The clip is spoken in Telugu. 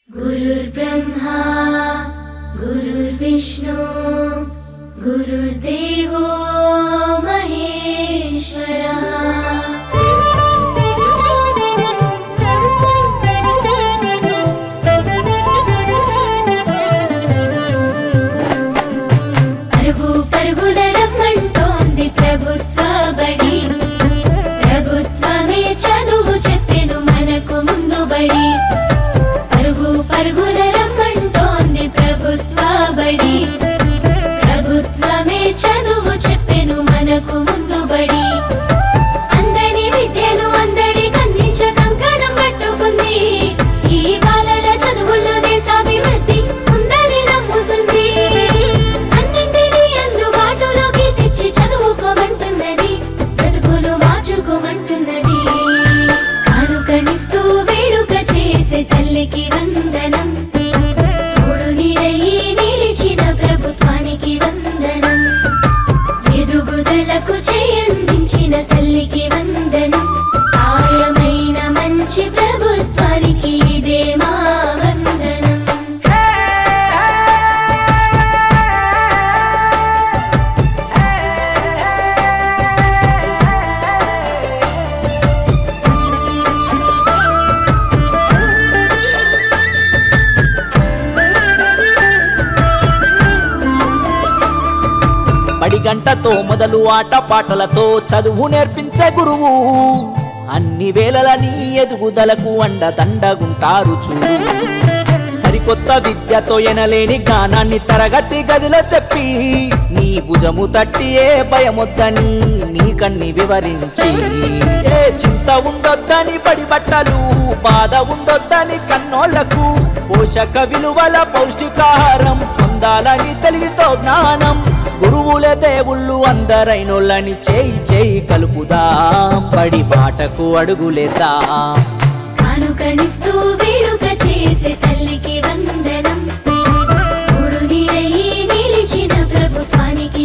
गुरुर्ब्रह्मा गुरुर्विष्णु गुरुर्देवो महेश्वरः। పరుగు పరుగున రమ్మంటోంది ప్రభుత్వ బడి, ప్రభుత్వమే చదువు చెప్పెను మనకు ముందు బడి. పరుగు పరుగున రమ్మంటోంది ప్రభుత్వ బడి, ప్రభుత్వమే చదువు చెప్పెను మనకు ముందు బడి. అందరి విద్యను అందరికి అందించ కంకణం పట్టుకుంది, ఈ బాలల చదువుల్లో దేశాభివృద్ధి ఉందని నమ్ముతుంది. అన్నింటినీ అందుబాటులోకి తెచ్చి చదువుకోమంటున్నది, బ్రతుకును మార్చుకోమంటున్నది. కానుకనిస్తూ వేడుక చేసే తల్లికి వందనం, తోడు నీడయి నిలిచిన ప్రభుత్వానికి వందనం. ఎదుగుదలకు చేయందించిన తల్లికి వందనం, సాయమైన మంచి ప్రభుత్వానికి ఇదే మా వందనం. బడి గంటతో మొదలు ఆట పాటలతో చదువు నేర్పించే గురువు, అన్ని వేళలని ఎదుగుదలకు అండదండగుంటారు చూడు. సరికొత్త విద్యతో ఎనలేని జ్ఞానాన్ని తరగతి గదిలో చెప్పి, నీ భుజము తట్టి ఏ భయమొద్దని నీ కన్ని వివరించి, ఏ చింత ఉండొద్దని బడి బట్టలు, బాధ ఉండొద్దని కన్నోళ్లకు, పోషక విలువల పౌష్టికాహారం పొందాలని తెలివితో జ్ఞానం. గురువుల దేవుళ్ళు అందరైనోళ్ళని చేయి చేయి కలుపుదాం, బడి బాటకు అడుగులేద్దాం. కానుకనిస్తూ వేడుక చేసే తల్లికి వందనం, తోడు నీడయి నిలిచిన ప్రభుత్వానికి